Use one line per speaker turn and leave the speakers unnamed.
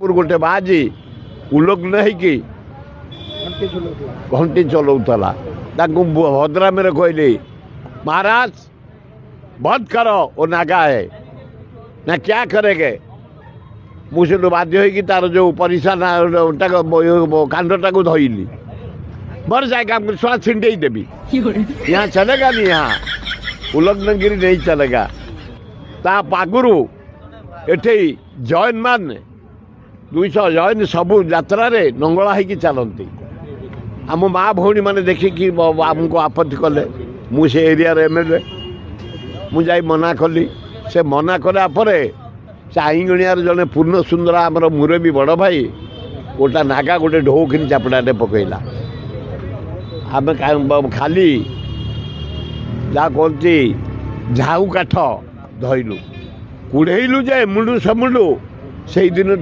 गोटे बाजी उलग्न होगी घंटी चलाऊला भद्रा मेरे कहले महाराज बंद करो वो नागा है ना क्या करेंगे मुझे बाध्य हो तार जो परिसा कांडटा को धोली मर जाएगा श्वास छिंडे देवी यहाँ चलेगा नहीं यहाँ उल्लंघनगिरी नहीं चलेगा ता पागुरु एठे जैन मान 200 जैन सबू यात्रा नंगला होगी चलती आम माँ भौणी मैंने देखिकी आमको आपत्ति कले मुझे एरिया एमएलए मुझे मना कली से मना कला से आईगणियार जड़े पूर्ण सुंदर आमर मुरबी बड़ भाई गोटा नागा गोटे ढोखिन चापड़ाटे पकईला आम खाली जहाँ कहती झाऊ काठ धरलु कुड़ेलु जे मुंडू समुंडू से दिन